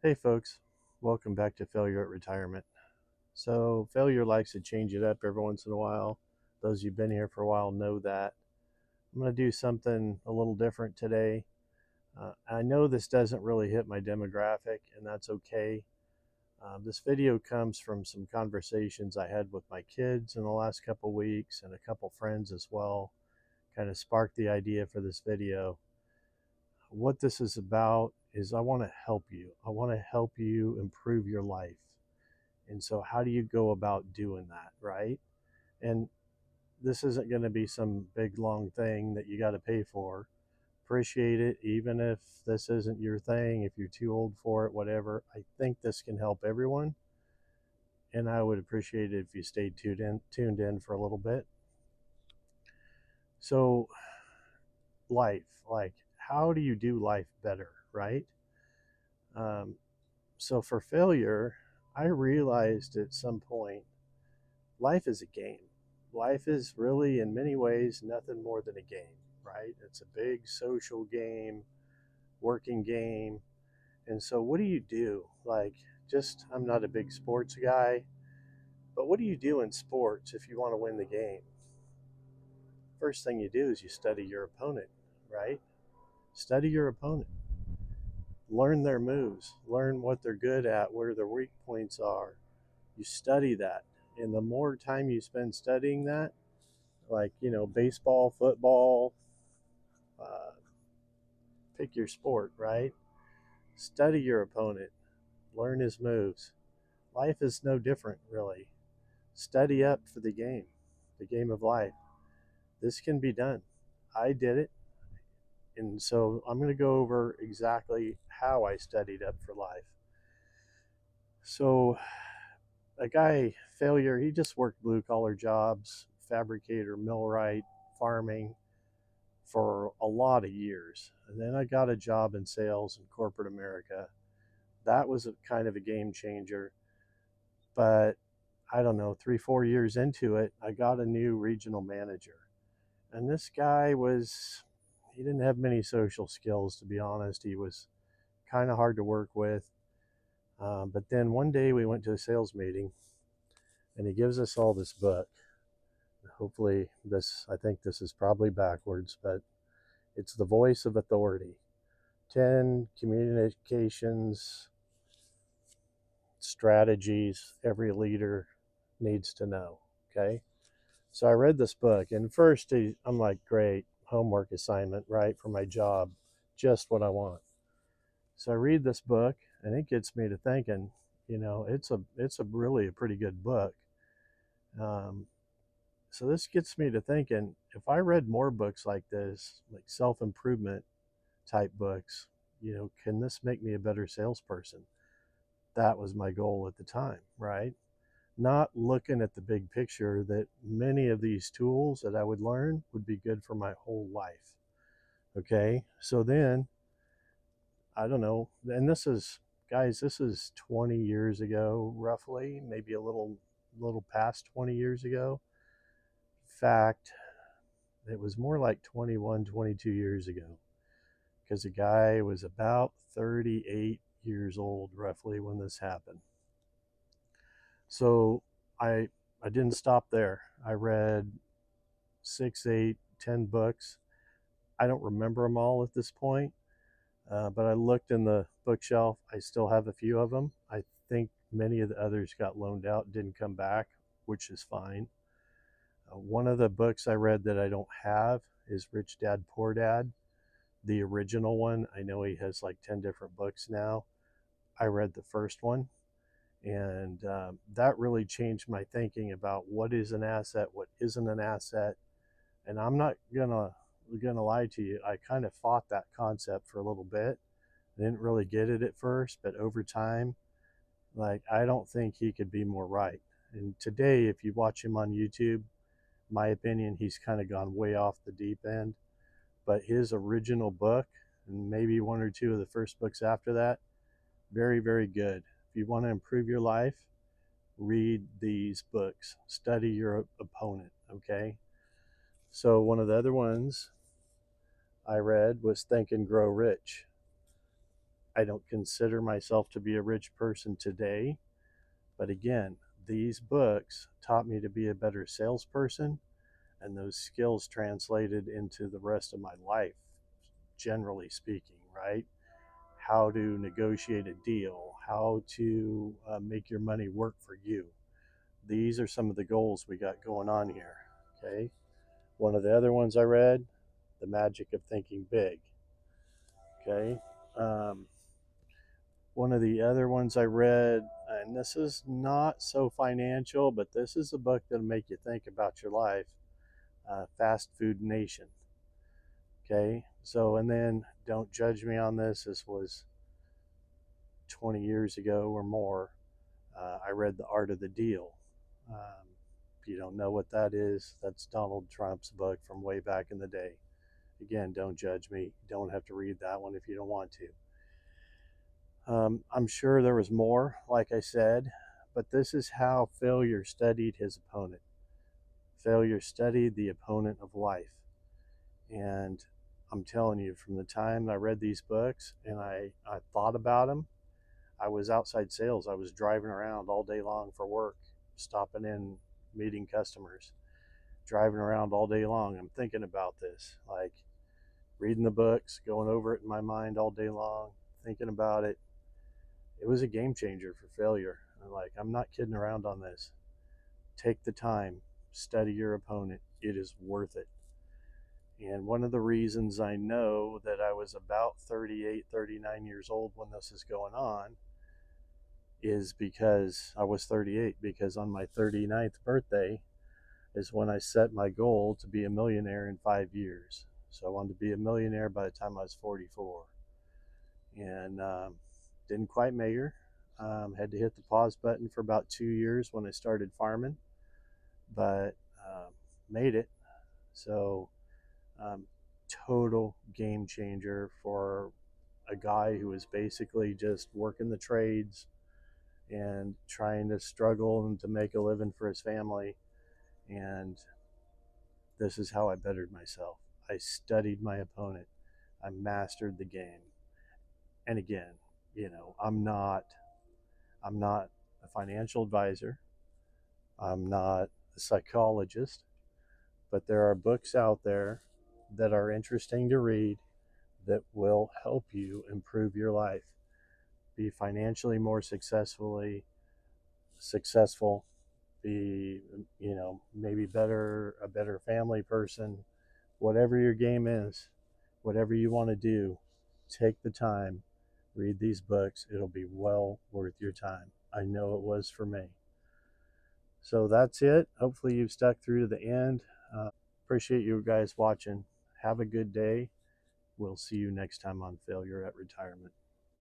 Hey folks, welcome back to Failure at Retirement. So, failure likes to change it up every once in a while. Those who've been here for a while know that. I'm going to do something a little different today. I know this doesn't really hit my demographic, and that's okay. This video comes from some conversations I had with my kids in the last couple weeks and a couple friends as well. Kind of sparked the idea for this video. What this is about is I want to help you. I want to help you improve your life. And so, how do you go about doing that, right? And this isn't going to be some big long thing that you got to pay for. Appreciate it, even if this isn't your thing, if you're too old for it, whatever. I think this can help everyone. And I would appreciate it if you stayed tuned in for a little bit. So, life, like, how do you do life better, right? So, for failure, I realized at some point life is a game. Life is really, in many ways, nothing more than a game, right? It's a big social game, working game. And so, what do you do? I'm not a big sports guy, but what do you do in sports if you want to win the game? First thing you do is you study your opponent, right? Study your opponent. Learn their moves, learn what they're good at, where their weak points are. You study that. And the more time you spend studying that, baseball, football, uh, pick your sport, right? Study your opponent, learn his moves. Life is no different, really. Study up for the game of life. This can be done. I did it. And so I'm going to go over exactly how I studied up for life. So, a guy, failure, he just worked blue collar jobs, fabricator, millwright, farming, for a lot of years. And then I got a job in sales in corporate America. That was a kind of a game changer. But I don't know, 3, 4 years into it, I got a new regional manager. And this guy he didn't have many social skills, to be honest. He was kind of hard to work with. But then one day we went to a sales meeting and he gives us all this book. Hopefully, I think this is probably backwards, but it's The Voice of Authority. 10 communications strategies every leader needs to know. Okay. So I read this book, and first I'm like, great, homework assignment, right, for my job, just what I want. So I read this book, and it gets me to thinking, it's a really a pretty good book. So this gets me to thinking, if I read more books like this, like self-improvement type books, can this make me a better salesperson? That was my goal at the time, right? Not looking at the big picture that many of these tools that I would learn would be good for my whole life. Okay. So then, I don't know. And this is 20 years ago, roughly, maybe a little past 20 years ago. In fact, it was more like 21, 22 years ago, because the guy was about 38 years old, roughly, when this happened. So I I didn't stop there. I read 6, 8, 10 books. I don't remember them all at this point, but I looked in the bookshelf. I still have a few of them. I think many of the others got loaned out, didn't come back, which is fine. One of the books I read that I don't have is Rich Dad Poor Dad, the original one. I know he has like 10 different books now. I read the first one, and that really changed my thinking about what is an asset, what isn't an asset. And I'm not gonna lie to you, I kind of fought that concept for a little bit. I didn't really get it at first, but over time, like, I don't think he could be more right. And today, if you watch him on YouTube, my opinion, he's kind of gone way off the deep end. But his original book, and maybe one or two of the first books after that, very, very good. If you want to improve your life, read these books. Study your opponent, okay? So one of the other ones I read was Think and Grow Rich. I don't consider myself to be a rich person today, but again, these books taught me to be a better salesperson, and those skills translated into the rest of my life, generally speaking, right? How to negotiate a deal, how to make your money work for you. These are some of the goals we got going on here. Okay. One of the other ones I read, The Magic of Thinking Big. Okay. Um, One of the other ones I read, and this is not so financial, but this is a book that'll make you think about your life, Fast Food Nation. Okay. So, and then don't judge me on this. This was 20 years ago or more. I read The Art of the Deal. If you don't know what that is, that's Donald Trump's book from way back in the day. Again, don't judge me. You don't have to read that one if you don't want to. I'm sure there was more, like I said, but this is how failure studied his opponent. Failure studied the opponent of life. And I'm telling you, from the time I read these books and I thought about them, I was outside sales. I was driving around all day long for work, stopping in, meeting customers, driving around all day long. I'm thinking about this, like reading the books, going over it in my mind all day long, thinking about it. It was a game changer for failure. I'm not kidding around on this. Take the time, study your opponent. It is worth it. And one of the reasons I know that I was about 38, 39 years old when this is going on is because I was 38, because on my 39th birthday is when I set my goal to be a millionaire in 5 years. So I wanted to be a millionaire by the time I was 44. And didn't quite make her. Had to hit the pause button for about 2 years when I started farming, but made it. So um, total game changer for a guy who was basically just working the trades and trying to struggle and to make a living for his family. And this is how I bettered myself. I studied my opponent. I mastered the game. And again, I'm not a financial advisor. I'm not a psychologist, but there are books out there that are interesting to read that will help you improve your life, be financially more successful, be maybe a better family person. Whatever your game is, whatever you want to do, take the time, read these books. It'll be well worth your time. I know it was for me. So that's it. Hopefully you've stuck through to the end. Appreciate you guys watching. Have a good day. We'll see you next time on Failure at Retirement.